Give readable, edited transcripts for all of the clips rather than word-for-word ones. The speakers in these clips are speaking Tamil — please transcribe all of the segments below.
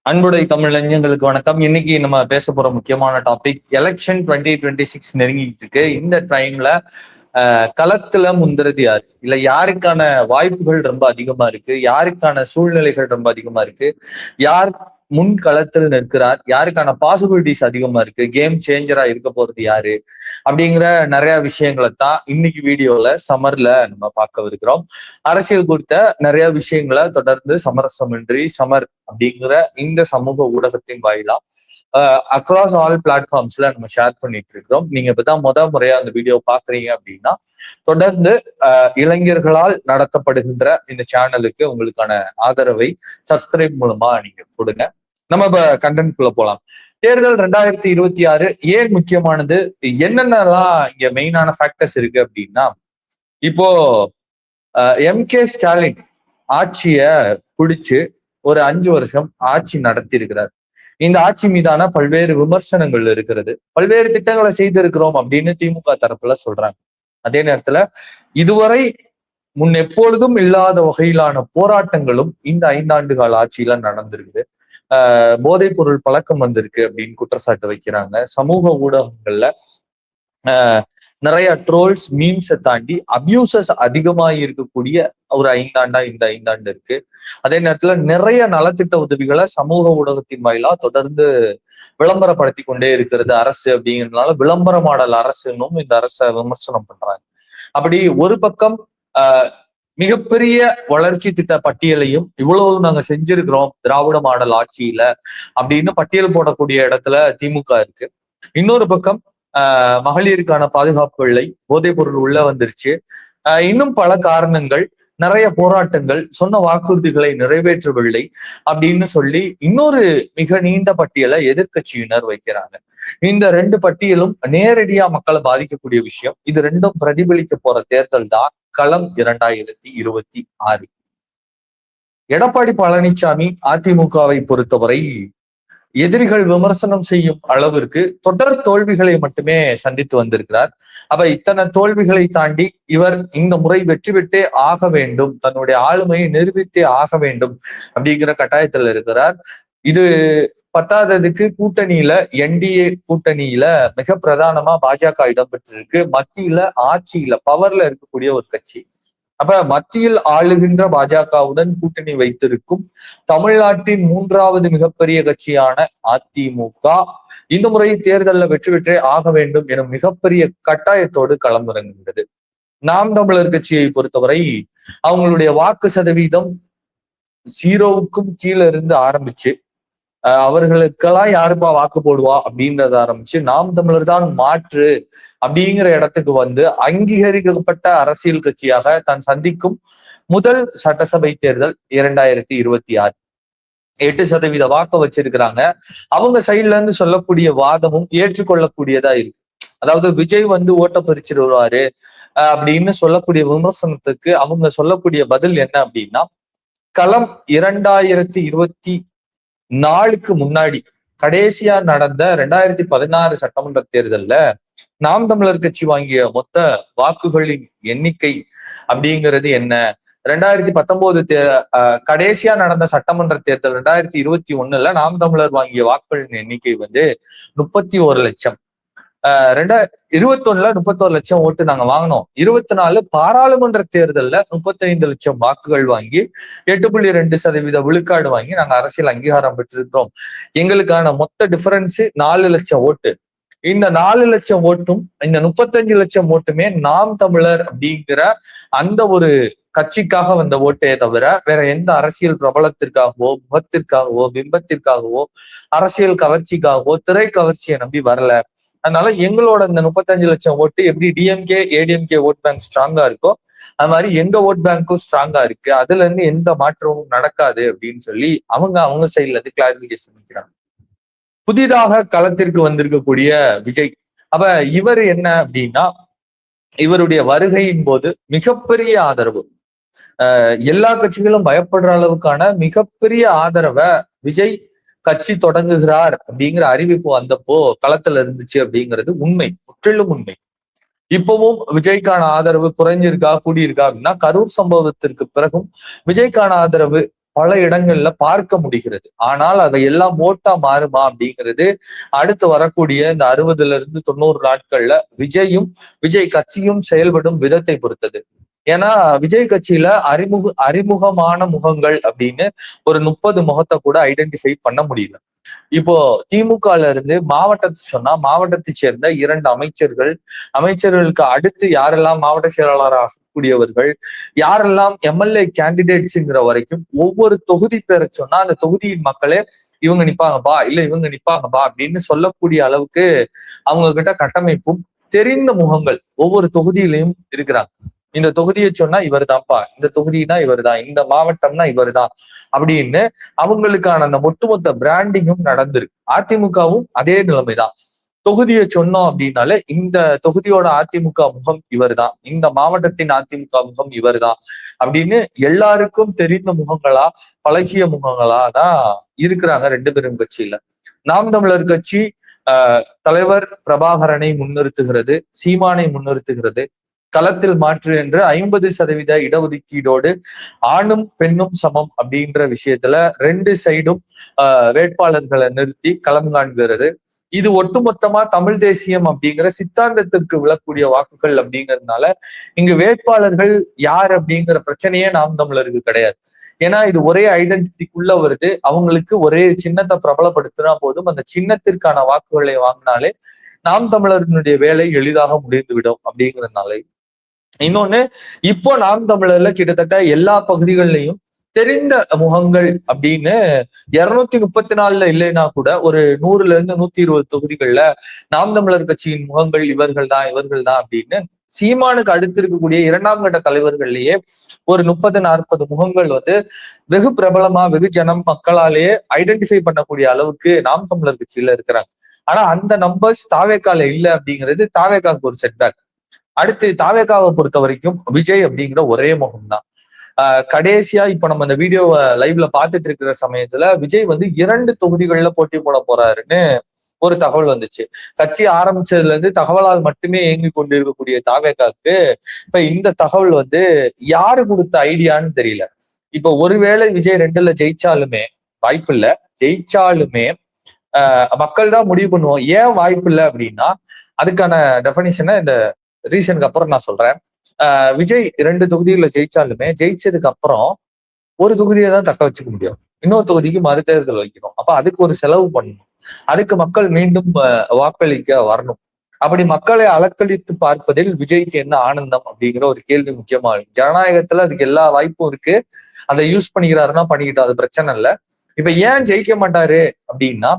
அன்புடை தமிழ் இளைஞர்களுக்கு வணக்கம். இன்னைக்கு நம்ம பேச போற முக்கியமான டாபிக் எலெக்ஷன் 2026 நெருங்கிட்டு இருக்கு. இந்த டைம்ல களத்துல முந்துறது யாரு, இல்ல யாருக்கான வாய்ப்புகள் ரொம்ப அதிகமா இருக்கு, யாருக்கான சூழ்நிலைகள் ரொம்ப அதிகமா இருக்கு, யார் முன் களத்தில் நிற்கிறார், யாருக்கான பாசிபிலிட்டிஸ் அதிகமா இருக்கு, கேம் சேஞ்சரா இருக்க போறது யாரு அப்படிங்கிற நிறைய விஷயங்களை தான் இன்னைக்கு வீடியோல சமர்ல நம்ம பார்க்கவிருக்கிறோம். அரசியல் குறித்த நிறைய விஷயங்களை தொடர்ந்து சமரசமின்றி சமர் அப்படிங்கிற இந்த சமூக ஊடகத்தின் வாயிலா அக்ராஸ் ஆல் பிளாட்ஃபார்ம்ஸ்ல நம்ம ஷேர் பண்ணிட்டு இருக்கிறோம். நீங்க இப்பதான் முறையா அந்த வீடியோ பாக்குறீங்க அப்படின்னா தொடர்ந்து இளைஞர்களால் நடத்தப்படுகின்ற இந்த சேனலுக்கு உங்களுக்கான ஆதரவை சப்ஸ்கிரைப் மூலமா நீங்க கொடுங்க. நம்ம இப்ப கண்டென்ட் குள்ள போலாம். தேர்தல் 2026 ஏன் முக்கியமானது, என்னென்னலாம் இங்க மெயினான ஃபேக்டர்ஸ் இருக்கு அப்படின்னா, இப்போ எம்.கே. ஸ்டாலின் ஆட்சிய பிடிச்சு ஒரு 5 வருஷம் ஆட்சி நடத்தி இருக்கிறார். இந்த ஆட்சி மீதான பல்வேறு விமர்சனங்கள் இருக்கிறது. பல்வேறு திட்டங்களை செய்திருக்கிறோம் அப்படின்னு திமுக தரப்புல சொல்றாங்க. அதே நேரத்துல இதுவரை முன் எப்பொழுதும் இல்லாத வகையிலான போராட்டங்களும் இந்த 5 ஆண்டு கால ஆட்சியில நடந்திருக்குது. போதைப் பொருள் பழக்கம் வந்திருக்கு அப்படின்னு குற்றச்சாட்டு வைக்கிறாங்க. சமூக ஊடகங்கள்ல நிறைய ட்ரோல்ஸ், மீம்ஸை தாண்டி அபியூசஸ் அதிகமாக இருக்கக்கூடிய ஒரு 5 ஆண்டா இந்த 5 ஆண்டு இருக்கு. அதே நேரத்துல நிறைய நலத்திட்ட உதவிகளை சமூக ஊடகத்தின் வாயிலா தொடர்ந்து விளம்பரப்படுத்தி கொண்டே இருக்கிறது அரசு. அப்படிங்கிறதுனால விளம்பர மாடல் அரசுன்னும் இந்த அரசை விமர்சனம் பண்றாங்க. அப்படி ஒரு பக்கம் மிகப்பெரிய வளர்ச்சி திட்ட பட்டியலையும் இவ்வளவு நாங்க செஞ்சிருக்கிறோம் திராவிட மாடல் ஆட்சியில அப்படின்னு பட்டியல் போடக்கூடிய இடத்துல திமுக இருக்கு. இன்னொரு பக்கம் மகளிருக்கான பாதுகாப்பு இல்லை, போதைப் பொருள் உள்ள வந்துருச்சு, இன்னும் பல காரணங்கள், நிறைய போராட்டங்கள், சொன்ன வாக்குறுதிகளை நிறைவேற்றவில்லை அப்படின்னு சொல்லி இன்னொரு மிக நீண்ட பட்டியலை எதிர்கட்சியினர் வைக்கிறாங்க. இந்த 2 பட்டியலும் நேரடியா மக்களை பாதிக்கக்கூடிய விஷயம். இது ரெண்டும் பிரதிபலிக்க போற தேர்தல் தான் களம் 2026. எடப்பாடி பழனிசாமி அதிமுகவை பொறுத்தவரை எதிரிகள் விமர்சனம் செய்யும் அளவிற்கு தொடர் தோல்விகளை மட்டுமே சந்தித்து வந்திருக்கிறார். அப்ப இத்தனை தோல்விகளை தாண்டி இவர் இந்த முறை வெற்றி பெற்றே ஆக வேண்டும், தன்னுடைய ஆளுமையை நிரூபித்தே ஆக வேண்டும் அப்படிங்கிற கட்டாயத்தில் இருக்கிறார். இது பத்தாததுக்கு கூட்டணியில என்டிஏ கூட்டணியில மிக பிரதானமா பாஜக இடம்பெற்றிருக்கு. மத்தியில ஆட்சியில பவர்ல இருக்கக்கூடிய ஒரு கட்சி. அப்ப மத்தியில் ஆளுகின்ற பாஜகவுடன் கூட்டணி வைத்திருக்கும் தமிழ்நாட்டின் 3வது மிகப்பெரிய கட்சியான அதிமுக இந்த முறை தேர்தலில் வெற்றி பெற்றே ஆக வேண்டும் எனும் மிகப்பெரிய கட்டாயத்தோடு களமிறங்குகிறது. நாம் தமிழர் கட்சியை பொறுத்தவரை அவங்களுடைய வாக்கு சதவீதம் 0க்கும் கீழே இருந்து ஆரம்பிச்சு அவர்களுக்கெல்லாம் யாருப்பா வாக்கு போடுவா அப்படின்றத ஆரம்பிச்சு நாம் தமிழர் தான் மாற்று அப்படிங்கிற இடத்துக்கு வந்து அங்கீகரிக்கப்பட்ட அரசியல் கட்சியாக தான் சந்திக்கும் முதல் சட்டசபை தேர்தல் 2026 8% வாக்க வச்சிருக்கிறாங்க. அவங்க சைட்ல இருந்து சொல்லக்கூடிய வாதமும் ஏற்றுக்கொள்ளக்கூடியதா இருக்கு. அதாவது விஜய் வந்து ஓட்ட பறிச்சுட்டு வருவாரு அப்படின்னு சொல்லக்கூடிய விமர்சனத்துக்கு அவங்க சொல்லக்கூடிய பதில் என்ன அப்படின்னா, களம் 2024க்கு முன்னாடி கடைசியா நடந்த 2016 சட்டமன்ற தேர்தல்ல நாம் தமிழர் கட்சி வாங்கிய மொத்த வாக்குகளின் எண்ணிக்கை அப்படிங்கிறது என்ன, 2019 கடைசியா நடந்த சட்டமன்ற தேர்தல் 2021ல நாம் தமிழர் வாங்கிய வாக்குகளின் எண்ணிக்கை வந்து 31 லட்சம். 2021ல 31 லட்சம் ஓட்டு நாங்க வாங்கினோம். 24 பாராளுமன்ற தேர்தல்ல 35 லட்சம் வாக்குகள் வாங்கி 8.2% விழுக்காடு வாங்கி நாங்க அரசியல் அங்கீகாரம் பெற்றிருக்கிறோம். எங்களுக்கான மொத்த டிஃபரன்ஸ் 4 லட்சம் ஓட்டு. இந்த 4 லட்சம் ஓட்டும் இந்த 35 லட்சம் ஓட்டுமே நாம் தமிழர் அப்படிங்கிற அந்த ஒரு கட்சிக்காக வந்த ஓட்டே தவிர வேற எந்த அரசியல் பிரபலத்திற்காகவோ, முகத்திற்காகவோ, பிம்பத்திற்காகவோ, அரசியல் கவர்ச்சிக்காகவோ, திரை கவர்ச்சியை நம்பி வரல. அதனால எங்களோட இந்த 35 லட்சம் ஓட்டு எப்படி டிஎம்கே ஏடிஎம்கே ஓட் பேங்க் ஸ்ட்ராங்கா இருக்கோ அது மாதிரி எங்க ஓட் பேங்க்கும் ஸ்ட்ராங்கா இருக்கு, அதுல இருந்து எந்த மாற்றமும் நடக்காது அப்படின்னு சொல்லி அவங்க சைட்ல இருந்து கிளாரிபிகேஷன் வைக்கிறாங்க. புதிதாக களத்திற்கு வந்திருக்கக்கூடிய விஜய், அப்ப இவர் என்ன அப்படின்னா, இவருடைய வருகையின் போது மிகப்பெரிய ஆதரவு, எல்லா கட்சிகளும் பயப்படுற அளவுக்கான மிகப்பெரிய ஆதரவை விஜய் கட்சி தொடங்குகிறார் அப்படிங்கிற அறிவிப்பு வந்தப்போ களத்துல இருந்துச்சு அப்படிங்கிறது உண்மை, முற்றிலும் உண்மை. இப்பவும் விஜய்க்கான ஆதரவு குறைஞ்சிருக்கா கூடியிருக்கா அப்படின்னா, கரூர் சம்பவத்திற்கு பிறகும் விஜய்க்கான ஆதரவு பல இடங்கள்ல பார்க்க முடிகிறது. ஆனால் அதை எல்லாம் ஓட்டா மாறுமா அப்படிங்கிறது அடுத்து வரக்கூடிய இந்த 60 to 90 நாட்கள்ல விஜய் கட்சியும் செயல்படும் விதத்தை பொறுத்தது. ஏன்னா விஜய் கட்சியில அறிமுகமான முகங்கள் அப்படின்னு ஒரு 30 முகத்தை கூட ஐடென்டிஃபை பண்ண முடியல. இப்போ திமுகல இருந்து மாவட்டத்தை சொன்னா மாவட்டத்தை சேர்ந்த 2 அமைச்சர்களுக்கு அடுத்து யாரெல்லாம் மாவட்ட செயலாளராக கூடியவர்கள், யாரெல்லாம் எம்எல்ஏ கேண்டிடேட்ஸ்ங்கிற வரைக்கும் ஒவ்வொரு தொகுதி பேரை சொன்னா அந்த தொகுதியின் மக்களே இவங்க நிப்பாங்கப்பா இல்ல இவங்க நிப்பாங்கப்பா அப்படின்னு சொல்லக்கூடிய அளவுக்கு அவங்க கிட்ட கட்டமைப்பும் தெரிந்த முகங்கள் ஒவ்வொரு தொகுதியிலையும் இருக்கிறாங்க. இந்த தொகுதியை சொன்னா இவர் தான்ப்பா, இந்த தொகுதினா இவர் தான், இந்த மாவட்டம்னா இவர் தான் அப்படின்னு அவங்களுக்கான அந்த ஒட்டுமொத்த பிராண்டிங்கும் நடந்திருக்கு. அதிமுகவும் அதே நிலைமைதான். தொகுதியை சொன்னோம் அப்படின்னாலே இந்த தொகுதியோட அதிமுக முகம் இவர் தான், இந்த மாவட்டத்தின் அதிமுக முகம் இவர் தான் அப்படின்னு எல்லாருக்கும் தெரிந்த முகங்களா பழகிய முகங்களா தான் இருக்கிறாங்க 2 பேரும் கட்சியில. நாம் தமிழர் கட்சி தலைவர் பிரபாகரனை முன்னிறுத்துகிறது, சீமானை முன்னிறுத்துகிறது. களத்தில் மாற்று என்று 50% இடஒதுக்கீடோடு ஆணும் பெண்ணும் சமம் அப்படின்ற விஷயத்துல 2 சைடும் வேட்பாளர்களை நிறுத்தி களம் காண்கிறது. இது ஒட்டுமொத்தமா தமிழ் தேசியம் அப்படிங்கிற சித்தாந்தத்திற்கு விழக்கூடிய வாக்குகள் அப்படிங்கிறதுனால இங்கு வேட்பாளர்கள் யார் அப்படிங்கிற பிரச்சனையே நாம் தமிழருக்கு கிடையாது. ஏன்னா இது ஒரே ஐடென்டிட்டிக்குள்ள வருது. அவங்களுக்கு ஒரே சின்னத்தை பிரபலப்படுத்தினா போதும், அந்த சின்னத்திற்கான வாக்குகளை வாங்கினாலே நாம் தமிழர்களுடைய வேலை எளிதாக முடிந்துவிடும் அப்படிங்கிறதுனால. இன்னொன்னு, இப்போ நாம் தமிழர்ல கிட்டத்தட்ட எல்லா பகுதிகளிலையும் தெரிந்த முகங்கள் அப்படின்னு 234 இல்லைன்னா கூட ஒரு 100 to 120 தொகுதிகள்ல நாம் தமிழர் கட்சியின் முகங்கள் இவர்கள் தான் அப்படின்னு சீமானுக்கு அடுத்து இருக்கக்கூடிய 2ஆம் கட்ட தலைவர்கள்லயே ஒரு 30-40 முகங்கள் வெகு பிரபலமா வெகு மக்களாலேயே ஐடென்டிஃபை பண்ணக்கூடிய அளவுக்கு நாம் தமிழர் கட்சியில இருக்கிறாங்க. ஆனா அந்த நம்பர்ஸ் தாவேக்கால இல்ல அப்படிங்கிறது தாவேக்காவுக்கு ஒரு செட்பேக். அடுத்து தாவேக்காவை பொறுத்த வரைக்கும் விஜய் அப்படிங்கிற ஒரே முகம் தான். கடைசியா இப்ப நம்ம இந்த வீடியோவை லைவ்ல பாத்துட்டு இருக்கிற சமயத்துல விஜய் 2 தொகுதிகள்ல போட்டி போட போறாருன்னு ஒரு தகவல் வந்துச்சு. கட்சி ஆரம்பிச்சதுல இருந்து தகவலால் மட்டுமே இயங்கி கொண்டிருக்கக்கூடிய தாவேக்காவுக்கு இப்ப இந்த தகவல் யாரு கொடுத்த ஐடியான்னு தெரியல. இப்ப ஒருவேளை விஜய் 2ல ஜெயிச்சாலுமே வாய்ப்பு இல்ல, ஜெயிச்சாலுமே மக்கள் தான் முடிவு பண்ணுவோம். ஏன் வாய்ப்பு இல்லை அப்படின்னா அதுக்கான டெஃபனிஷனை இந்த ரீசனுக்கு அப்புறம் நான் சொல்றேன். விஜய் 2 தொகுதிகளை ஜெயிச்சாலுமே ஜெயிச்சதுக்கு அப்புறம் ஒரு தொகுதியை தான் தக்க வச்சுக்க முடியும், இன்னொரு தொகுதிக்கு மறுதேர்தல் வைக்கணும். அப்ப அதுக்கு ஒரு செலவு பண்ணணும், அதுக்கு மக்கள் மீண்டும் வாக்களிக்க வரணும். அப்படி மக்களை அலக்களித்து பார்ப்பதில் விஜய்க்கு என்ன ஆனந்தம் அப்படிங்கிற ஒரு கேள்வி முக்கியமா இருக்கு. ஜனநாயகத்துல அதுக்கு எல்லா வாய்ப்பும் இருக்கு, அதை யூஸ் பண்ணிக்கிறாருன்னா பண்ணிக்கிட்டோம், அது பிரச்சனை இல்லை. இப்ப ஏன் ஜெயிக்க மாட்டாரு அப்படின்னா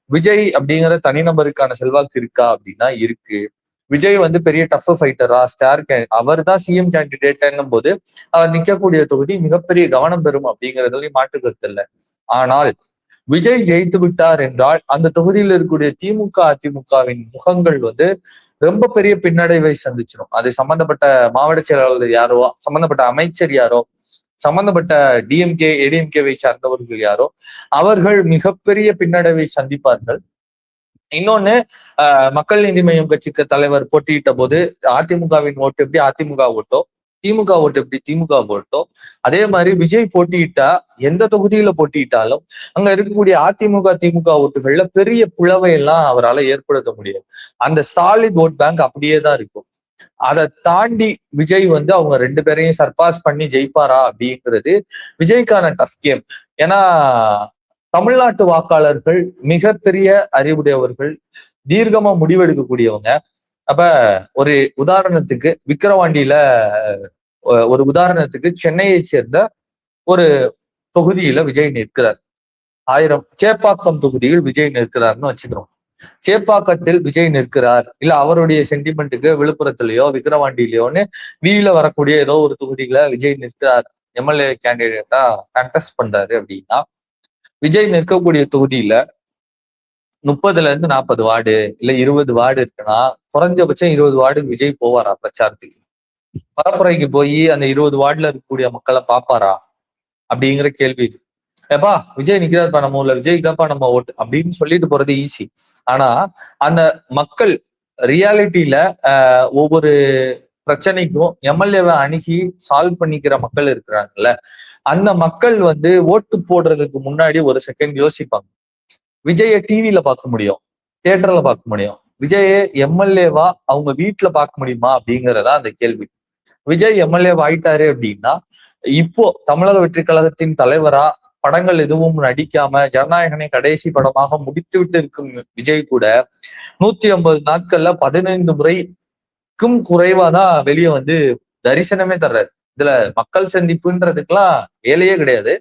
விஜய் அப்படிங்கிற தனிநபருக்கான செல்வாக்கு இருக்கா அப்படின்னா இருக்கு. விஜய் பெரிய டஃப் ஃபைட்டரா, அவர் தான் சிஎம் கேண்டிடேட்னும் போது அவர் நிக்கக்கூடிய தொகுதி மிகப்பெரிய கவனம் பெறும் அப்படிங்கிறதுலயும் மாற்றுக்கருத்து இல்லை. ஆனால் விஜய் ஜெயித்து விட்டார் என்றால் அந்த தொகுதியில் இருக்கக்கூடிய திமுக அதிமுகவின் முகங்கள் ரொம்ப பெரிய பின்னடைவை சந்திச்சிடும். அது சம்பந்தப்பட்ட மாவட்ட செயலாளர் யாரோ, சம்பந்தப்பட்ட அமைச்சர் யாரோ, சம்பந்தப்பட்ட டிஎம்கே ஏடிஎம்கேவை சார்ந்தவர்கள் யாரோ அவர்கள் மிகப்பெரிய பின்னடைவை சந்திப்பார்கள். இன்னொன்னு, மக்கள் நீதி மய்யம் கட்சிக்கு தலைவர் போட்டியிட்ட போது அதிமுகவின் ஓட்டு எப்படி அதிமுக ஓட்டோ, திமுக ஓட்டு எப்படி திமுக ஓட்டோ, அதே மாதிரி விஜய் போட்டியிட்டா எந்த தொகுதியில போட்டியிட்டாலும் அங்க இருக்கக்கூடிய அதிமுக திமுக ஓட்டுகள்ல பெரிய புலவை எல்லாம் அவரால் ஏற்படுத்த முடியாது. அந்த சாலிட் ஓட் பேங்க் அப்படியே தான் இருக்கும். அதை தாண்டி விஜய் அவங்க 2 பேரையும் சர்பாஸ் பண்ணி ஜெயிப்பாரா அப்படிங்கிறது விஜய்க்கான டஃப் கேம். ஏன்னா தமிழ்நாட்டு வாக்காளர்கள் மிகப்பெரிய அறிவுடையவர்கள், தீர்க்கமா முடிவெடுக்கக்கூடியவங்க. அப்ப ஒரு உதாரணத்துக்கு விக்கிரவாண்டியில ஒரு உதாரணத்துக்கு சென்னையை சேர்ந்த ஒரு தொகுதியில விஜய் நிற்கிறார். 1000 சேப்பாக்கம் தொகுதியில் விஜய் நிற்கிறார்னு வச்சுக்கிறோம். சேப்பாக்கத்தில் விஜய் நிற்கிறார், இல்ல அவருடைய சென்டிமெண்ட்டுக்கு விழுப்புரத்திலேயோ விக்கிரவாண்டியிலயோன்னு வீல வரக்கூடிய ஏதோ ஒரு தொகுதியில விஜய் நிற்கிறார், எம்எல்ஏ கேண்டிடேட்டா கண்டெஸ்ட் பண்றாரு அப்படின்னா விஜய் நிற்கக்கூடிய தொகுதியில 30-40 வார்டு இல்ல 20 வார்டு இருக்குன்னா குறைஞ்சபட்சம் 20 வார்டுக்கு விஜய் போவாரா பிரச்சாரத்துக்கு? பரப்புரைக்கு போய் அந்த 20 வார்டுல இருக்கக்கூடிய மக்களை பாப்பாரா அப்படிங்கிற கேள்வி. ஏப்பா விஜய் நிக்கிறாருப்பா நம்ம ஊர்ல, விஜய்க்கு தான்ப்பா நம்ம ஓட்டு அப்படின்னு சொல்லிட்டு போறது ஈஸி. ஆனா அந்த மக்கள் ரியாலிட்டியில ஒவ்வொரு பிரச்சனைக்கும் எம்எல்ஏவை அணுகி சால்வ் பண்ணிக்கிற மக்கள் இருக்கிறாங்கல்ல, அந்த மக்கள் வந்து ஓட்டு போடுறதுக்கு முன்னாடி ஒரு செகண்ட் யோசிப்பாங்க. விஜய டிவில பார்க்க முடியும், தியேட்டர்ல பார்க்க முடியும். விஜய் எம்எல்ஏவா அவங்க வீட்டுல பார்க்க முடியுமா அப்படிங்கறதா அந்த கேள்வி. விஜய் எம்எல்ஏ ஆயிட்டாரு அப்படின்னா இப்போ தமிழக வெற்றி கழகத்தின் தலைவரா படங்கள் எதுவும் நடிக்காம ஜனநாயகனை கடைசி படமாக முடித்து விட்டு இருக்கும் விஜய் கூட 150 நாட்கள்ல 15 முறைக்கும் குறைவாதான் வெளியே வந்து தரிசனமே தர்றாரு. இதுல மக்கள் சந்திப்புன்றதுக்கெல்லாம் வேலையே கிடையாது.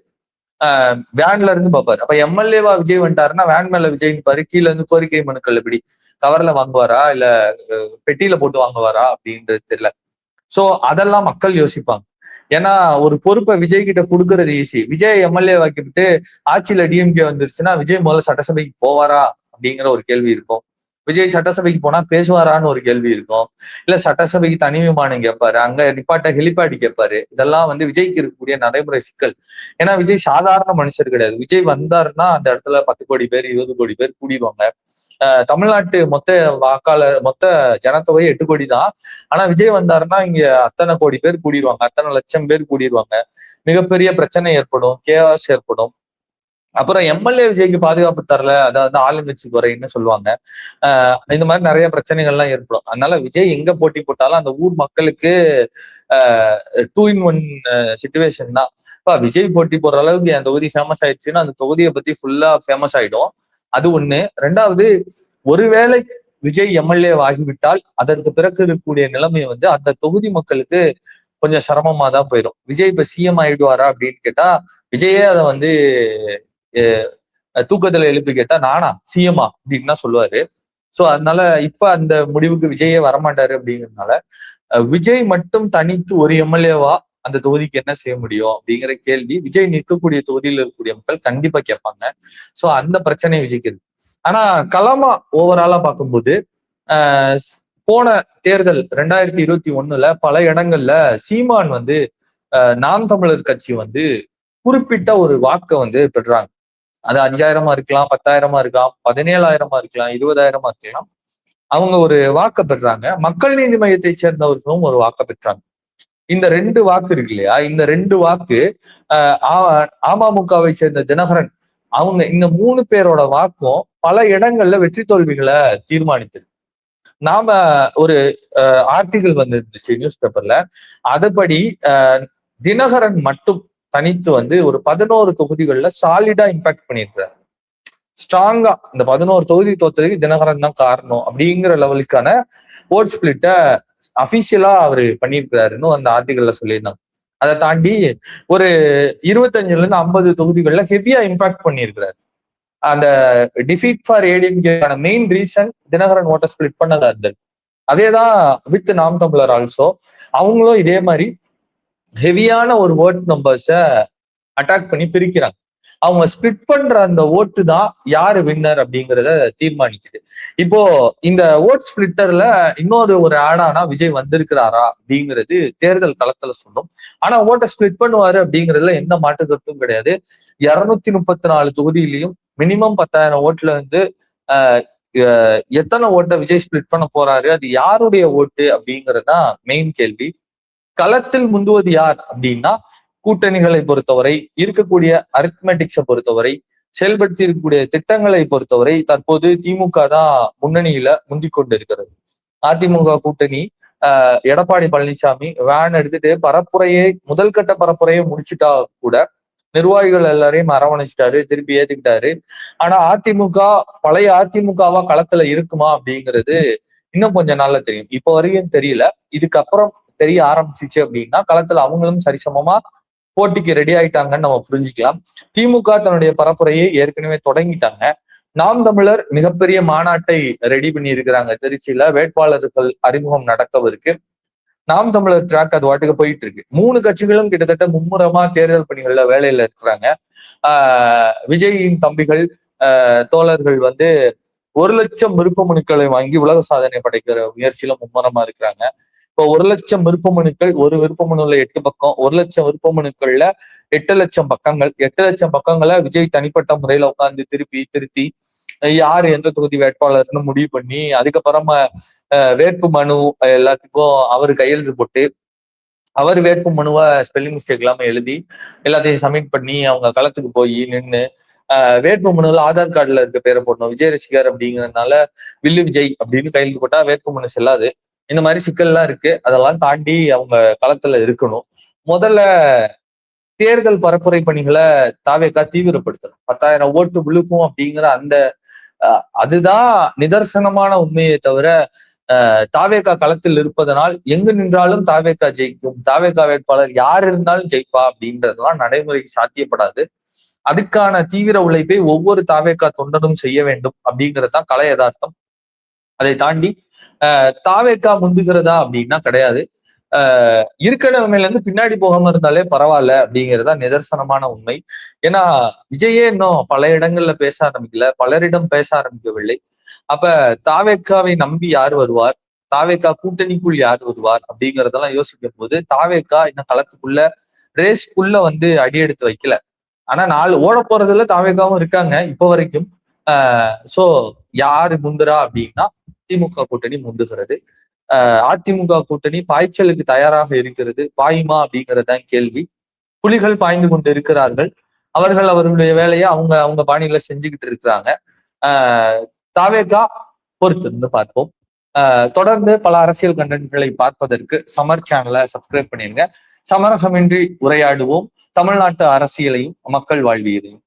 வேன்ல இருந்து பார்ப்பாரு. அப்ப எம்எல்ஏவா விஜய் வந்துட்டாருன்னா வேன் மேல விஜய் பாரு, கீழே இருந்து கோரிக்கை மனுக்கள் எப்படி கவர்ல வாங்குவாரா இல்ல பெட்டியில போட்டு வாங்குவாரா அப்படின்றது தெரியல. சோ அதெல்லாம் மக்கள் யோசிப்பாங்க. ஏன்னா ஒரு பொறுப்பை விஜய் கிட்ட கொடுக்கறது ஈஸி. விஜய் எம்எல்ஏ வாக்கிவிட்டு ஆட்சியில டிஎம்கே வந்துருச்சுன்னா விஜய் முதல்ல சட்டசபைக்கு போவாரா அப்படிங்கிற ஒரு கேள்வி இருக்கும். விஜய் சட்டசபைக்கு போனா பேசுவாரான்னு ஒரு கேள்வி இருக்கும். இல்ல சட்டசபைக்கு தனி விமானம் கேட்பாரு, அங்க நிப்பாட்ட ஹெலிபாடி கேட்பாரு. இதெல்லாம் வந்து விஜய்க்கு இருக்கக்கூடிய நடைமுறை சிக்கல். ஏன்னா விஜய் சாதாரண மனுஷர் கிடையாது. விஜய் வந்தாருன்னா அந்த இடத்துல 10 கோடி பேர் 20 கோடி பேர் கூடிடுவாங்க. தமிழ்நாட்டு மொத்த ஜனத்தொகை 8 கோடி தான். ஆனா விஜய் வந்தாருன்னா இங்க அத்தனை கோடி பேர் கூடிடுவாங்க, அத்தனை லட்சம் பேர் கூடிடுவாங்க. மிகப்பெரிய பிரச்சனை ஏற்படும், கேஆஸ் ஏற்படும். அப்புறம் எம்எல்ஏ விஜய்க்கு பாதுகாப்பு தரல, அதாவது ஆளுங்கட்சி குறைன்னு சொல்லுவாங்க. இந்த மாதிரி நிறைய பிரச்சனைகள்லாம் ஏற்படும். அதனால விஜய் எங்க போட்டி போட்டாலும் அந்த ஊர் மக்களுக்கு 2-in-1 சிச்சுவேஷன் தான். விஜய் போட்டி போடுற அளவுக்கு என் தொகுதி ஃபேமஸ் ஆயிடுச்சுன்னா அந்த தொகுதியை பத்தி ஃபுல்லா ஃபேமஸ் ஆயிடும். அது ஒண்ணு. ரெண்டாவது, ஒருவேளை விஜய் எம்எல்ஏ ஆகிவிட்டால் அதற்கு பிறகு இருக்கக்கூடிய நிலைமை வந்து அந்த தொகுதி மக்களுக்கு கொஞ்சம் சிரமமா தான் போயிடும். விஜய் இப்ப சிஎம் ஆயிடுவாரா அப்படின்னு கேட்டா விஜயே அதை வந்து தூக்கத்துல எழுப்பி கேட்டா நானா சிஎம்மா அப்படின்னு தான் சொல்லுவாரு. சோ அதனால இப்ப அந்த முடிவுக்கு விஜயே வரமாட்டாரு அப்படிங்கிறதுனால விஜய் மட்டும் தனித்து ஒரு எம்எல்ஏவா அந்த தொகுதிக்கு என்ன செய்ய முடியும் அப்படிங்கிற கேள்வி விஜய் நிற்கக்கூடிய தொகுதியில் இருக்கக்கூடிய மக்கள் கண்டிப்பா கேட்பாங்க. சோ அந்த பிரச்சனை விஜய்க்கு இருக்கு. ஆனா களமா ஓவராலா பார்க்கும்போது போன தேர்தல் 2021 பல இடங்கள்ல சீமான் வந்து நாம் தமிழர் கட்சி வந்து குறிப்பிட்ட ஒரு வாக்கை வந்து பெற்றாங்க. அது 5000 இருக்கலாம், 10,000 இருக்கலாம், 17,000 இருக்கலாம், 20,000 இருக்கலாம். அவங்க ஒரு வாக்க பெற்றாங்க. மக்கள் நீதி மையத்தை சேர்ந்தவர்களும் ஒரு வாக்க பெற்றாங்க. இந்த 2 வாக்கு இருக்கு இல்லையா, இந்த 2 வாக்கு அமமுகவை சேர்ந்த தினகரன் அவங்க இந்த 3 பேரோட வாக்கும் பல இடங்கள்ல வெற்றி தோல்விகளை தீர்மானித்தது. நாம ஒரு ஆர்டிகிள் வந்துருந்துச்சு நியூஸ் பேப்பர்ல. அதுபடி தினகரன் மட்டும் தனித்து வந்து ஒரு 11 தொகுதிகள்ல சாலிடா இம்பாக்ட் பண்ணியிருக்கிறார். ஸ்ட்ராங்கா இந்த 11 தொகுதி தோத்ததுக்கு தினகரன் தான் காரணம் அப்படிங்கிற லெவலுக்கான ஓட் ஸ்பிளிட்ட அபிஷியலா அவரு பண்ணியிருக்கிறாருன்னு அந்த ஆர்டிகல்ல சொல்லியிருந்தாங்க. அதை தாண்டி ஒரு 25-50 தொகுதிகள்ல ஹெவியா இம்பாக்ட் பண்ணியிருக்கிறாரு. அந்த டிஃபீட் ஃபார் ஏடிஎம்கேக்கான மெயின் ரீசன் தினகரன் ஓட்டை ஸ்பிளிட் பண்ணதா இருந்தது. அதேதான் வித் நாம் தமிழர் ஆல்சோ. அவங்களும் இதே மாதிரி ஹெவியான ஒரு ஓட் நம்பர்ஸை அட்டாக் பண்ணி பிரிக்கிறாங்க. அவங்க ஸ்பிளிட் பண்ற அந்த ஓட்டு தான் யாரு வின்னர் அப்படிங்கிறத தீர்மானிக்குது. இப்போ இந்த ஓட் ஸ்பிளிட்டர்ல இன்னொரு ஆடானா விஜய் வந்திருக்கிறாரா அப்படிங்கிறது தேர்தல் களத்துல சொல்லும். ஆனா ஓட்டை ஸ்பிளிட் பண்ணுவாரு அப்படிங்கிறதுல எந்த மாற்று கருத்தும் கிடையாது. 234 தொகுதியிலையும் மினிமம் 10,000 ஓட்டுல இருந்து எத்தனை ஓட்டை விஜய் ஸ்பிளிட் பண்ண போறாரு, அது யாருடைய ஓட்டு அப்படிங்கறதுதான் மெயின் கேள்வி. களத்தில் முந்துவது யார் அப்படின்னா கூட்டணிகளை பொறுத்தவரை, இருக்கக்கூடிய அரித்மெட்டிக்ஸை பொறுத்தவரை, செயல்படுத்தி இருக்கக்கூடிய திட்டங்களை பொறுத்தவரை தற்போது திமுக தான் முன்னணியில முந்திக் கொண்டு இருக்கிறது. அதிமுக கூட்டணி எடப்பாடி பழனிசாமி வேன் எடுத்துட்டு முதல் கட்ட பரப்புரையை முடிச்சுட்டா கூட நிர்வாகிகள் எல்லாரையும் அரவணைச்சிட்டாரு, திருப்பி ஏத்துக்கிட்டாரு. ஆனா அதிமுக பழைய அதிமுகவா களத்துல இருக்குமா அப்படிங்கிறது இன்னும் கொஞ்சம் நாள்ல தெரியும். இப்போ வரையும் தெரியல. இதுக்கப்புறம் தெரிய ஆரம்பிச்சிச்சு அப்படின்னா களத்துல அவங்களும் சரிசமமா போட்டிக்கு ரெடி ஆயிட்டாங்கன்னு நம்ம புரிஞ்சுக்கலாம். திமுக தன்னுடைய பரப்புரையை ஏற்கனவே தொடங்கிட்டாங்க. நாம் தமிழர் மிகப்பெரிய மாநாட்டை ரெடி பண்ணி இருக்கிறாங்க. திருச்சியில வேட்பாளர்கள் அறிமுகம் நடக்கவிருக்கு. நாம் தமிழர் ட்ராக் அது வாட்டுக்கு போயிட்டு இருக்கு. 3 கட்சிகளும் கிட்டத்தட்ட மும்முரமா தேர்தல் பணிகள்ல வேலையில இருக்கிறாங்க. விஜயின் தம்பிகள் தோழர்கள் வந்து 1 லட்சம் விருப்ப மனுக்களை வாங்கி உலக சாதனை படைக்கிற முயற்சியில மும்முரமா இருக்கிறாங்க. இப்போ 1 லட்சம் விருப்ப மனுக்கள், ஒரு விருப்ப மனுல 8 பக்கம், 1 லட்சம் விருப்ப மனுக்கள்ல 8 லட்சம் பக்கங்கள். 8 லட்சம் பக்கங்களை விஜய் தனிப்பட்ட முறையில உட்கார்ந்து திருத்தி யாரு எந்த தொகுதி வேட்பாளர்னு முடிவு பண்ணி அதுக்கப்புறமா வேட்பு மனு எல்லாத்துக்கும் அவரு கையெழுத்து போட்டு அவர் வேட்பு மனுவை ஸ்பெல்லிங் மிஸ்டேக் இல்லாம எழுதி எல்லாத்தையும் சப்மிட் பண்ணி அவங்க களத்துக்கு போய் நின்று வேட்பு மனுவில் ஆதார் கார்டுல இருக்க பேரை போடணும். விஜய் ரசிகர் அப்படிங்கிறதுனால வில்லு விஜய் அப்படின்னு கையெழுத்து போட்டா வேட்பு மனு செல்லாது. இந்த மாதிரி சிக்கல்லாம் இருக்கு. அதெல்லாம் தாண்டி அவங்க களத்துல இருக்கணும். முதல்ல தேர்தல் பரப்புரை பணிகளை தாவேக்கா தீவிரப்படுத்தணும். 10,000 ஓட்டு விழுக்கும் அப்படிங்கிற அந்த அதுதான் நிதர்சனமான உண்மையை தவிர தாவேக்கா களத்தில் இருப்பதனால் எங்கு நின்றாலும் தாவேக்கா ஜெயிக்கும், தாவேக்கா வேட்பாளர் யார் இருந்தாலும் ஜெயிப்பா அப்படின்றதுலாம் நடைமுறைக்கு சாத்தியப்படாது. அதுக்கான தீவிர உழைப்பை ஒவ்வொரு தாவேக்கா தொண்டனும் செய்ய வேண்டும் அப்படிங்கிறது தான் கலை யதார்த்தம். அதை தாண்டி தாவேக்கா முந்துகிறதா அப்படின்னா கிடையாது. இருக்கிற நிலைமையில இருந்து பின்னாடி போகாம இருந்தாலே பரவாயில்ல அப்படிங்கிறதா நிதர்சனமான உண்மை. ஏன்னா விஜயே இன்னும் பல இடங்கள்ல பேச ஆரம்பிக்கல, பலரிடம் பேச ஆரம்பிக்கவில்லை. அப்ப தாவேக்காவை நம்பி யார் வருவார், தாவேக்கா கூட்டணிக்குள் யார் வருவார் அப்படிங்கறதெல்லாம் யோசிக்கும் போது தாவேக்கா இன்னும் களத்துக்குள்ள ரேஸ்க்குள்ள அடியெடுத்து வைக்கல. ஆனா ஓட போறதுல தாவேக்காவும் இருக்காங்க இப்ப வரைக்கும். சோ யாரு முந்துரா அப்படின்னா திமுக கூட்டணி முந்துகிறது. அதிமுக கூட்டணி பாய்ச்சலுக்கு தயாராக இருக்கிறது. பாயுமா அப்படிங்கறதுதான் கேள்வி. புலிகள் பாய்ந்து கொண்டு இருக்கிறார்கள். அவர்களுடைய வேலையை அவங்க அவங்க பாணியில செஞ்சுக்கிட்டு இருக்கிறாங்க. தாவேக்கா பொறுத்திருந்து பார்ப்போம். தொடர்ந்து பல அரசியல் கண்டென்ட்களை பார்ப்பதற்கு சமர் சேனலை சப்ஸ்கிரைப் பண்ணிருங்க. சமரசமின்றி உரையாடுவோம் தமிழ்நாட்டு அரசியலையும் மக்கள் வாழ்வியலையும்.